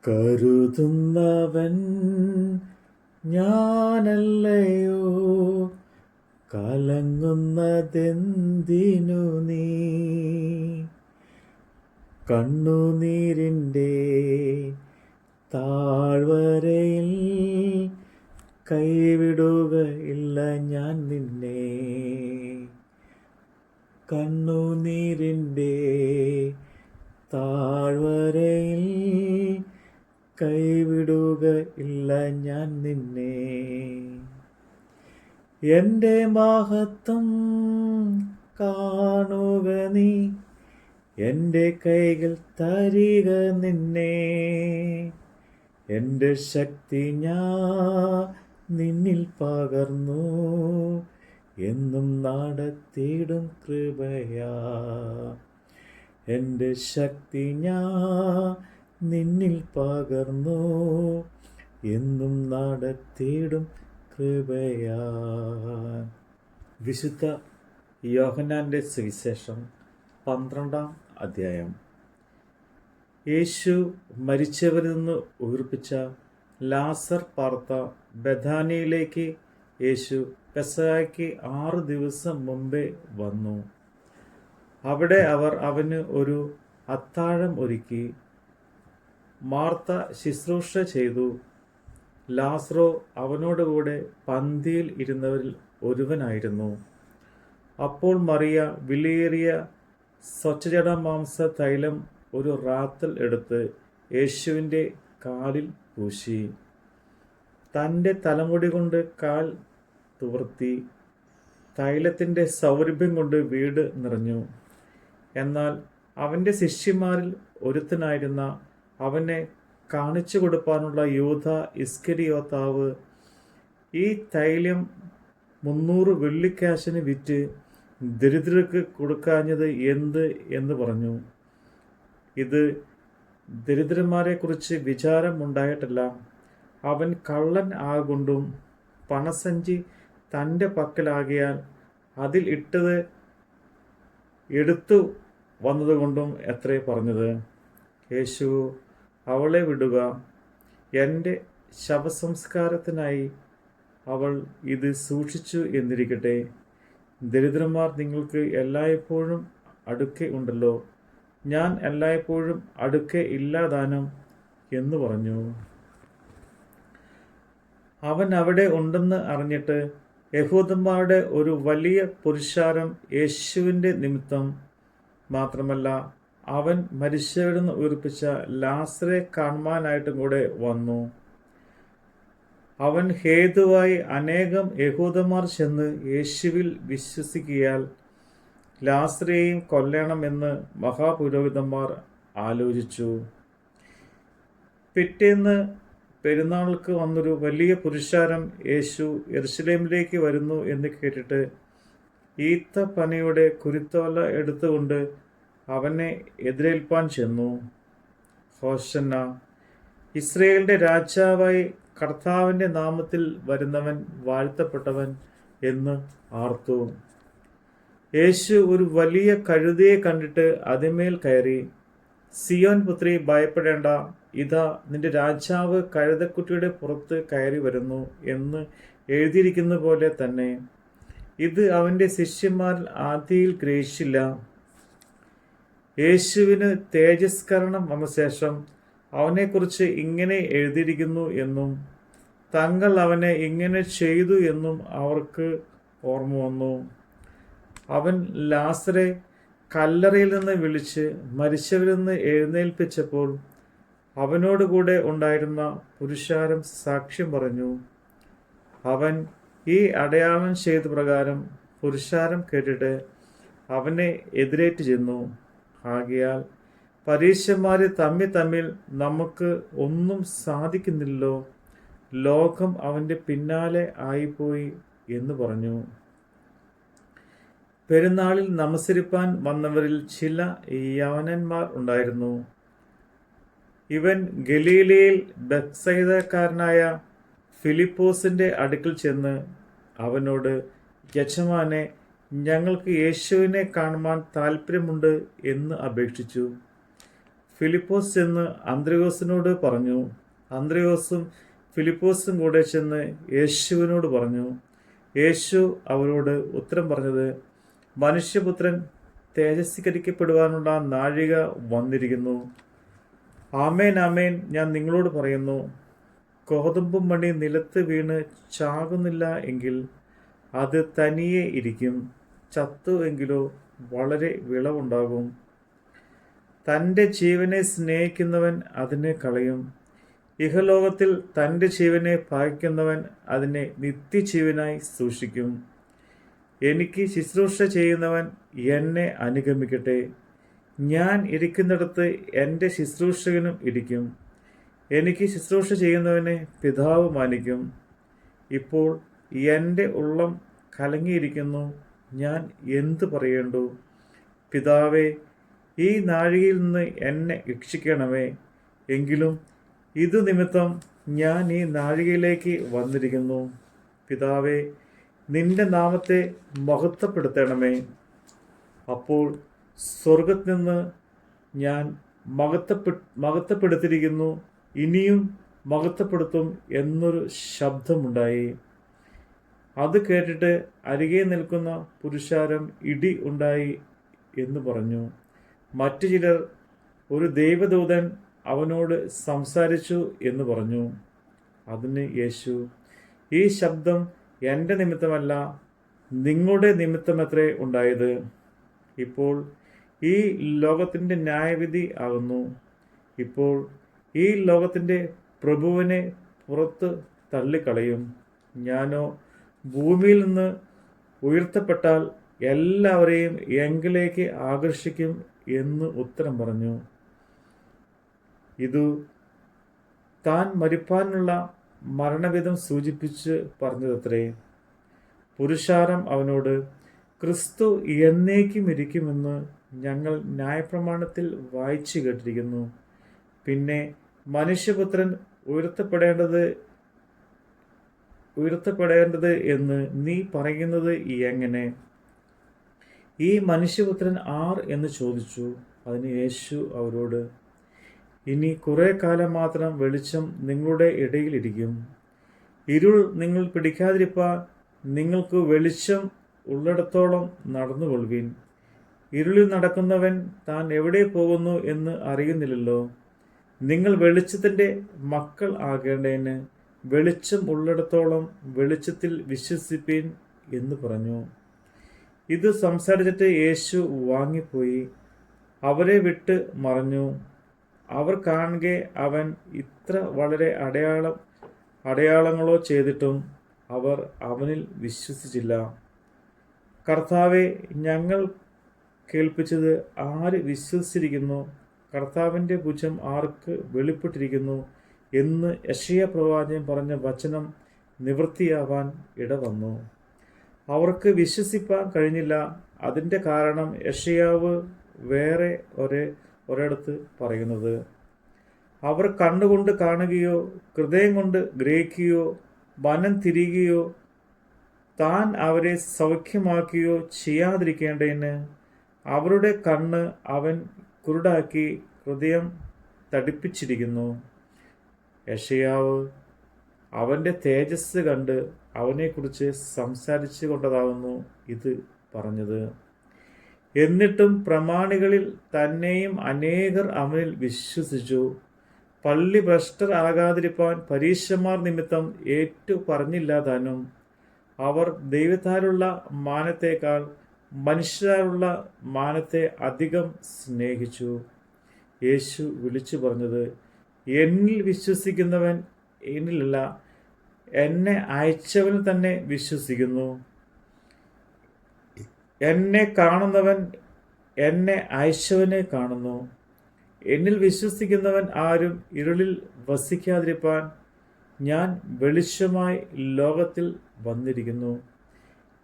കരുതുന്നവൻ ഞാനല്ലയോ, കലങ്ങുന്നതെന്തിനു നീ? കണ്ണുനീരിൻ്റെ താഴ്വരയിൽ കൈവിടുകയില്ല ഞാൻ നിന്നെ. കണ്ണുനീരിൻ്റെ താഴ്വരയിൽ കൈവിടുകയില്ല ഞാൻ നിന്നെ. എൻ്റെ മഹത്വം കാണുക നീ, എൻ്റെ കൈകൾ തരിക നിന്നെ. എൻ്റെ ശക്തി ഞാൻ നിന്നിൽ പകർന്നു, എന്നും നടത്തിയിടും കൃപയാ. എൻ്റെ ശക്തി ഞാൻ നിന്നിൽ പകർന്നു, എന്നും നടത്തിയിടും കൃപയാ. വിശുദ്ധ യോഹന്നാൻ്റെ സുവിശേഷം 12-ാം അധ്യായം. യേശു മരിച്ചവരിൽ നിന്ന് ഉയിർപ്പിച്ച ലാസർ പാർത്ത ബഥാനിയയിലേക്ക് യേശു പെസഹയ്ക്ക് 6 ദിവസം മുമ്പേ വന്നു. അവിടെ അവർ അവന് ഒരു അത്താഴം ഒരുക്കി. മാർത്ത ശുശ്രൂഷ ചെയ്തു. ലാസറോ അവനോടുകൂടെ പന്തിയിൽ ഇരുന്നവരിൽ ഒരുവനായിരുന്നു. അപ്പോൾ മറിയ വിലയേറിയ സ്വച്ഛജടാമാംസ തൈലം ഒരു റാത്തൽ എടുത്ത് യേശുവിൻ്റെ കാലിൽ പൂശി. തൻ്റെ തലമുടി കൊണ്ട് കാൽ തുവർത്തി. തൈലത്തിൻ്റെ സൗരഭ്യം കൊണ്ട് വീട് നിറഞ്ഞു. എന്നാൽ അവൻ്റെ ശിഷ്യന്മാരിൽ ഒരുത്തനായിരുന്ന അവനെ കാണിച്ചു കൊടുപ്പാനുള്ള യൂദ ഇസ്കരിയോത്താവ് ഈ തൈലം 300 വെള്ളിക്കാശിന് വിറ്റ് ദരിദ്രർക്ക് കൊടുക്കാഞ്ഞത് എന്ത് എന്ന് പറഞ്ഞു. ഇത് ദരിദ്രന്മാരെക്കുറിച്ച് വിചാരമുണ്ടായിട്ടല്ല, അവൻ കള്ളൻ ആകൊണ്ടും പണസഞ്ചി തൻ്റെ പക്കലാകിയാൽ അതിൽ ഇട്ടത് എടുത്തു വന്നതുകൊണ്ടും എത്രേ പറഞ്ഞത്. യേശു അവളെ വിടുക, എൻ്റെ ശവസംസ്കാരത്തിനായി അവൾ ഇത് സൂക്ഷിച്ചു എന്നിരിക്കട്ടെ. ദരിദ്രന്മാർ നിങ്ങൾക്ക് എല്ലായ്പ്പോഴും അടുക്കെ ഉണ്ടല്ലോ, ഞാൻ എല്ലായ്പ്പോഴും അടുക്കെ ഇല്ലാതാനും എന്ന് പറഞ്ഞു. അവൻ അവിടെ ഉണ്ടെന്ന് അറിഞ്ഞിട്ട് യഹൂദന്മാരുടെ ഒരു വലിയ പുരുഷാരം യേശുവിൻ്റെ നിമിത്തം മാത്രമല്ല, അവൻ മരിച്ചവരിൽ നിന്ന് ഉയിർപ്പിച്ച ലാസറെ കാണുവാനായിട്ടും കൂടെ വന്നു. അവൻ ഹേതുവായി അനേകം യഹൂദന്മാർ ചെന്ന് യേശുവിൽ വിശ്വസിക്കിയാൽ ലാസറെയും കൊല്ലണമെന്ന് മഹാപുരോഹിതന്മാർ ആലോചിച്ചു. പിറ്റേന്ന് പെരുന്നാൾക്ക് വന്നൊരു വലിയ പുരുഷാരം യേശു യെരുശലേമിലേക്ക് വരുന്നു എന്ന് കേട്ടിട്ട് ഈത്തപ്പനയുടെ കുരുത്തോല എടുത്തുകൊണ്ട് അവനെ എതിരേൽപ്പാൻ ചെന്നു. ഹോശന്ന, ഇസ്രയേലിൻ്റെ രാജാവായി കർത്താവിൻ്റെ നാമത്തിൽ വരുന്നവൻ വാഴ്ത്തപ്പെട്ടവൻ എന്ന് ആർത്തു. യേശു ഒരു വലിയ കഴുതയെ കണ്ടിട്ട് അതിന്മേൽ കയറി, സിയോൻ പുത്രി ഭയപ്പെടേണ്ട, ഇതാ നിന്റെ രാജാവ് കഴുതക്കുട്ടിയുടെ പുറത്ത് കയറി വരുന്നു എന്ന് എഴുതിയിരിക്കുന്ന പോലെ തന്നെ. ഇത് അവൻ്റെ ശിഷ്യന്മാരിൽ ആദിയിൽ ഗ്രഹിച്ചില്ല. യേശുവിന് തേജസ്കരണം വന്ന ശേഷം അവനെക്കുറിച്ച് ഇങ്ങനെ എഴുതിയിരിക്കുന്നു എന്നും തങ്ങൾ അവനെ ഇങ്ങനെ ചെയ്തു എന്നും അവർക്ക് ഓർമ്മ വന്നു. അവൻ ലാസറെ കല്ലറയിൽ നിന്ന് വിളിച്ച് മരിച്ചവരിൽ നിന്ന് എഴുന്നേൽപ്പിച്ചപ്പോൾ അവനോടുകൂടെ ഉണ്ടായിരുന്ന പുരുഷാരം സാക്ഷ്യം പറഞ്ഞു. അവൻ ഈ അടയാളം ചെയ്ത പ്രകാരം പുരുഷാരം കേട്ടിട്ട് അവനെ എതിരേറ്റ് ചെന്നു. ആകയാൽ പരീശന്മാർ തമ്മിൽ നമുക്ക് ഒന്നും സാധിക്കുന്നില്ലല്ലോ, ലോകം അവൻ്റെ പിന്നാലെ ആയിപ്പോയി എന്ന് പറഞ്ഞു. പെരുന്നാളിൽ നമസ്കരിപ്പാൻ വന്നവരിൽ ചില യവനന്മാർ ഉണ്ടായിരുന്നു. ഇവൻ ഗലീലയിൽ ബെത്സയിദക്കാരനായ ഫിലിപ്പോസിൻ്റെ അടുക്കൽ ചെന്ന് അവനോട്, യജമാനെ, ഞങ്ങൾക്ക് യേശുവിനെ കാണുവാൻ താല്പര്യമുണ്ട് എന്ന് അപേക്ഷിച്ചു. ഫിലിപ്പോസ് ചെന്ന് അന്ത്രയോസിനോട് പറഞ്ഞു. അന്ത്രയോസും ഫിലിപ്പോസും കൂടെ ചെന്ന് യേശുവിനോട് പറഞ്ഞു. യേശു അവരോട് ഉത്തരം പറഞ്ഞത്, മനുഷ്യപുത്രൻ തേജസ്കരിക്കപ്പെടുവാനുള്ള നാഴിക വന്നിരിക്കുന്നു. ആമേൻ ആമേൻ, ഞാൻ നിങ്ങളോട് പറയുന്നു, കോതമ്പും മണി നിലത്ത് വീണ് ചാകുന്നില്ല എങ്കിൽ അത് തനിയെ ഇരിക്കും. ചത്തു എങ്കിലോ വളരെ വിളവുണ്ടാകും. തൻ്റെ ജീവനെ സ്നേഹിക്കുന്നവൻ അതിനെ കളയും. ഇഹലോകത്തിൽ തൻ്റെ ജീവനെ പകയ്ക്കുന്നവൻ അതിനെ നിത്യജീവനായി സൂക്ഷിക്കും. എനിക്ക് ശുശ്രൂഷ ചെയ്യുന്നവൻ എന്നെ അനുഗമിക്കട്ടെ. ഞാൻ ഇരിക്കുന്നിടത്ത് എൻ്റെ ശുശ്രൂഷകനും ഇരിക്കും. എനിക്ക് ശുശ്രൂഷ ചെയ്യുന്നവനെ പിതാവ് മാനിക്കും. ഇപ്പോൾ എൻ്റെ ഉള്ളം കലങ്ങിയിരിക്കുന്നു. ഞാൻ എന്തു പറയേണ്ടു? പിതാവേ, ഈ നാഴികയിൽ നിന്ന് എന്നെ രക്ഷിക്കണമേ. എങ്കിലും ഇതു നിമിത്തം ഞാൻ ഈ നാഴികയിലേക്ക് വന്നിരിക്കുന്നു. പിതാവേ, നിന്റെ നാമത്തെ മഹത്വപ്പെടുത്തണമേ. അപ്പോൾ സ്വർഗത്തിൽ നിന്ന് ഞാൻ മഹത്വപ്പെടുത്തിയിരിക്കുന്നു, ഇനിയും മഹത്വപ്പെടുത്തും എന്നൊരു ശബ്ദമുണ്ടായി. അത് കേട്ടിട്ട് അരികെ നിൽക്കുന്ന പുരുഷാരം ഇടി ഉണ്ടായി എന്ന് പറഞ്ഞു. മറ്റു ചിലർ, ഒരു ദൈവദൂതൻ അവനോട് സംസാരിച്ചു എന്ന് പറഞ്ഞു. അതിന് യേശു, ഈ ശബ്ദം എൻ്റെ നിമിത്തമല്ല, നിങ്ങളുടെ നിമിത്തമത്രേ ഉണ്ടായത്. ഇപ്പോൾ ഈ ലോകത്തിൻ്റെ ന്യായവിധി ആകുന്നു. ഇപ്പോൾ ഈ ലോകത്തിൻ്റെ പ്രഭുവിനെ പുറത്ത് തള്ളിക്കളയും. ഞാനോ ഭൂമിയിൽ നിന്ന് ഉയർത്തപ്പെട്ടാൽ എല്ലാവരെയും എങ്കിലേക്ക് ആകർഷിക്കും എന്ന് ഉത്തരം പറഞ്ഞു. ഇതു താൻ മരിപ്പാനുള്ള മരണവിധം സൂചിപ്പിച്ച് പറഞ്ഞതത്രേ. പുരുഷാരം അവനോട്, ക്രിസ്തു എന്നേക്കും ഇരിക്കുമെന്ന് ഞങ്ങൾ ന്യായപ്രമാണത്തിൽ വായിച്ചു കേട്ടിരിക്കുന്നു. പിന്നെ മനുഷ്യപുത്രൻ ഉയർത്തപ്പെടേണ്ടത് എന്ന് നീ പറയുന്നത് എങ്ങനെ? ഈ മനുഷ്യപുത്രൻ ആർ എന്ന് ചോദിച്ചു. അതിന് യേശു അവരോട്, ഇനി കുറെ കാലം മാത്രം വെളിച്ചം നിങ്ങളുടെ ഇടയിലിരിക്കും. ഇരുൾ നിങ്ങൾ പിടിക്കാതിരിപ്പാൻ നിങ്ങൾക്ക് വെളിച്ചം ഉള്ളിടത്തോളം നടന്നുകൊള്ളുവിൻ. ഇരുളിൽ നടക്കുന്നവൻ താൻ എവിടെ പോകുന്നു എന്ന് അറിയുന്നില്ലല്ലോ. നിങ്ങൾ വെളിച്ചത്തിൻ്റെ മക്കൾ ആകേണ്ടതിന് വെളിച്ചം ഉള്ളിടത്തോളം വെളിച്ചത്തിൽ വിശ്വസിപ്പീൻ എന്ന് പറഞ്ഞു. ഇത് സംസാരിച്ചിട്ട് യേശു വാങ്ങിപ്പോയി അവരെ വിട്ട് മറഞ്ഞു. അവർ കാണുകെ അവൻ ഇത്ര വളരെ അടയാളങ്ങളോ ചെയ്തിട്ടും അവർ അവനിൽ വിശ്വസിച്ചില്ല. കർത്താവെ, ഞങ്ങൾ കേൾപ്പിച്ചത് ആര് വിശ്വസിച്ചിരിക്കുന്നു? കർത്താവിൻ്റെ ഭുജം ആർക്ക് വെളിപ്പെട്ടിരിക്കുന്നു എന്ന് യെശയ്യാ പ്രവാചകൻ പറഞ്ഞ വചനം നിവൃത്തിയാവാൻ ഇടവന്നു. അവർക്ക് വിശ്വസിപ്പാൻ കഴിഞ്ഞില്ല. അതിൻ്റെ കാരണം യെശയ്യാവ് വേറെ ഒരിടത്ത് പറയുന്നത്, അവർ കണ്ണുകൊണ്ട് കാണുകയോ ഹൃദയം കൊണ്ട് ഗ്രഹിക്കുകയോ മനം തിരിയുകയോ താൻ അവരെ സൗഖ്യമാക്കുകയോ ചെയ്യാതിരിക്കേണ്ടതിന് അവരുടെ കണ്ണ് അവൻ കുരുടാക്കി ഹൃദയം തടിപ്പിച്ചിരിക്കുന്നു. യെശയ്യാവ് അവൻ്റെ തേജസ് കണ്ട് അവനെക്കുറിച്ച് സംസാരിച്ചു കൊണ്ടതാകുന്നു ഇത് പറഞ്ഞത്. എന്നിട്ടും പ്രമാണികളിൽ തന്നെയും അനേകർ അവനിൽ വിശ്വസിച്ചു. പള്ളി ഭ്രഷ്ടർ ആകാതിരിപ്പാൻ പരീശന്മാർ നിമിത്തം ഏറ്റു പറഞ്ഞില്ല താനും. അവർ ദൈവത്താലുള്ള മാനത്തേക്കാൾ മനുഷ്യരാലുള്ള മാനത്തെ അധികം സ്നേഹിച്ചു. യേശു വിളിച്ചു പറഞ്ഞത്, എന്നിൽ വിശ്വസിക്കുന്നവൻ എന്നിലല്ല, എന്നെ അയച്ചവൻ തന്നെ വിശ്വസിക്കുന്നു. എന്നെ കാണുന്നവൻ എന്നെ അയച്ചവനെ കാണുന്നു. എന്നിൽ വിശ്വസിക്കുന്നവൻ ആരും ഇരുളിൽ വസിക്കാതിരിപ്പാൻ ഞാൻ വെളിച്ചമായി ലോകത്തിൽ വന്നിരിക്കുന്നു.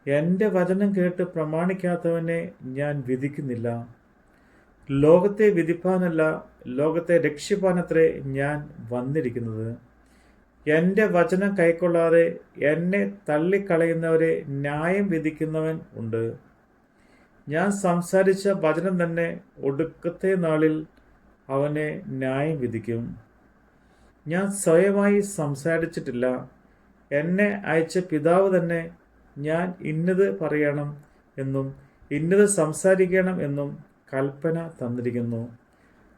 എൻ്റെ വചനം കേട്ട് പ്രമാണിക്കാത്തവനെ ഞാൻ വിധിക്കുന്നില്ല. ലോകത്തെ വിധിപ്പാനല്ല, ലോകത്തെ രക്ഷിപ്പാനത്രേ ഞാൻ വന്നിരിക്കുന്നത്. എൻ്റെ വചനം കൈക്കൊള്ളാതെ എന്നെ തള്ളിക്കളയുന്നവരെ ന്യായം വിധിക്കുന്നവൻ ഉണ്ട്. ഞാൻ സംസാരിച്ച വചനം തന്നെ ഒടുക്കത്തെ നാളിൽ അവനെ ന്യായം വിധിക്കും. ഞാൻ സ്വയമായി സംസാരിച്ചിട്ടില്ല, എന്നെ അയച്ച പിതാവ് തന്നെ ഞാൻ ഇന്നത് പറയണം എന്നും ഇന്നത് സംസാരിക്കണം എന്നും കൽപ്പന തന്നിരിക്കുന്നു.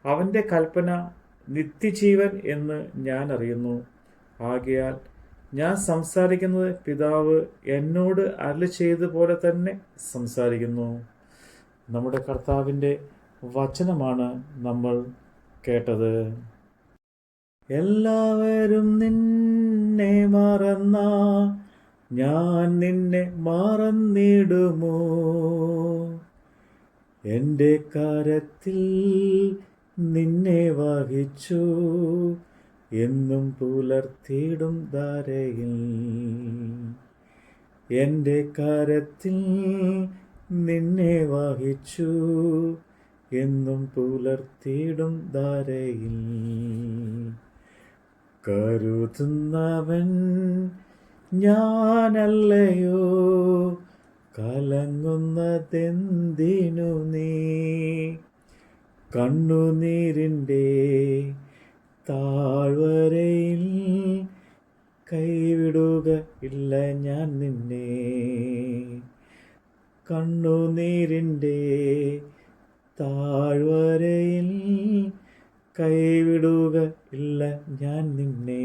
അവൻ്റെ കൽപ്പന നിത്യജീവൻ എന്ന് ഞാൻ അറിയുന്നു. ആകയാൽ ഞാൻ സംസാരിക്കുന്നത് പിതാവ് എന്നോട് അരുളി ചെയ്തതുപോലെ തന്നെ സംസാരിക്കുന്നു. നമ്മുടെ കർത്താവിൻ്റെ വചനമാണ് നമ്മൾ കേട്ടത്. എല്ലാവരും നിന്നെ മറന്ന ഞാൻ നിന്നെ മറന്നിടുമോ? എൻ്റെ കരത്തിൽ നിന്നെ വഹിച്ചു എന്നും പുലർത്തിയിടും ധാരയിൽ. എൻ്റെ കരത്തിൽ നിന്നെ വഹിച്ചു എന്നും പുലർത്തിയിടും ധാരയിൽ. കരുതുന്നവൻ ഞാനല്ലയോ, കലങ്ങുന്നതെന്തിനു നീ? കണ്ണുനീരിൻ്റെ താഴ്വരയിൽ കൈവിടുക ഇല്ല ഞാൻ നിന്നെ. കണ്ണുനീരിൻ്റെ താഴ്വരയിൽ കൈവിടുക ഇല്ല ഞാൻ നിന്നെ.